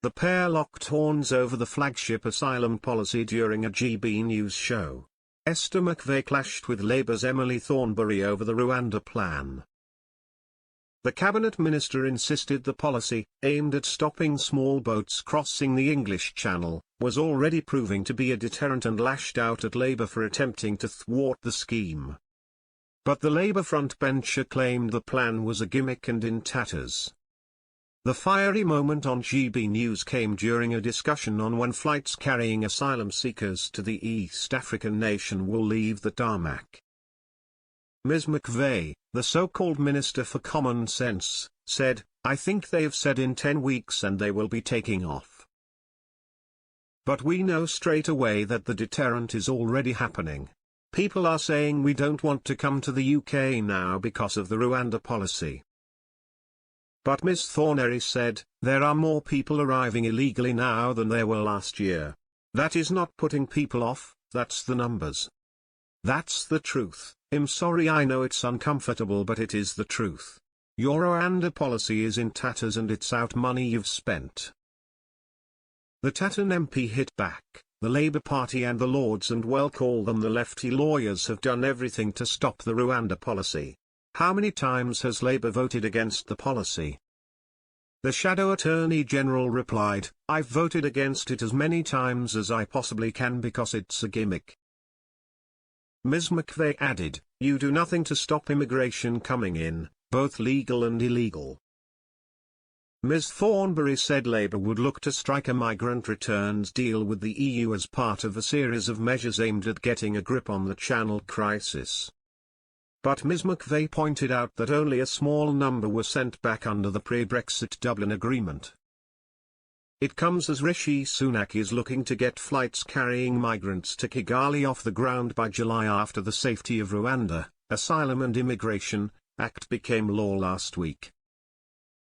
The pair locked horns over the flagship asylum policy during a GB News show. Esther McVey clashed with Labour's Emily Thornberry over the Rwanda plan. The cabinet minister insisted the policy, aimed at stopping small boats crossing the English Channel, was already proving to be a deterrent and lashed out at Labour for attempting to thwart the scheme. But the Labour frontbencher claimed the plan was a gimmick and in tatters. The fiery moment on GB News came during a discussion on when flights carrying asylum seekers to the East African nation will leave the tarmac. Ms. McVey, the so-called Minister for Common Sense, said, "I think they've said in 10 weeks and they will be taking off. But we know straight away that the deterrent is already happening. People are saying we don't want to come to the UK now because of the Rwanda policy." But Ms. Thornberry said, "There are more people arriving illegally now than there were last year. That is not putting people off, that's the numbers. That's the truth. I'm sorry, I know it's uncomfortable, but it is the truth. Your Rwanda policy is in tatters and it's out money you've spent." The Tatton MP hit back. The Labour Party and the Lords, and well, call them the lefty lawyers, have done everything to stop the Rwanda policy. How many times has Labour voted against the policy? The Shadow Attorney General replied, "I've voted against it as many times as I possibly can because it's a gimmick." Ms. McVey added, "You do nothing to stop immigration coming in, both legal and illegal." Ms. Thornberry said Labour would look to strike a migrant returns deal with the EU as part of a series of measures aimed at getting a grip on the Channel crisis. But Ms. McVey pointed out that only a small number were sent back under the pre-Brexit Dublin Agreement. It comes as Rishi Sunak is looking to get flights carrying migrants to Kigali off the ground by July after the Safety of Rwanda, Asylum and Immigration Act became law last week.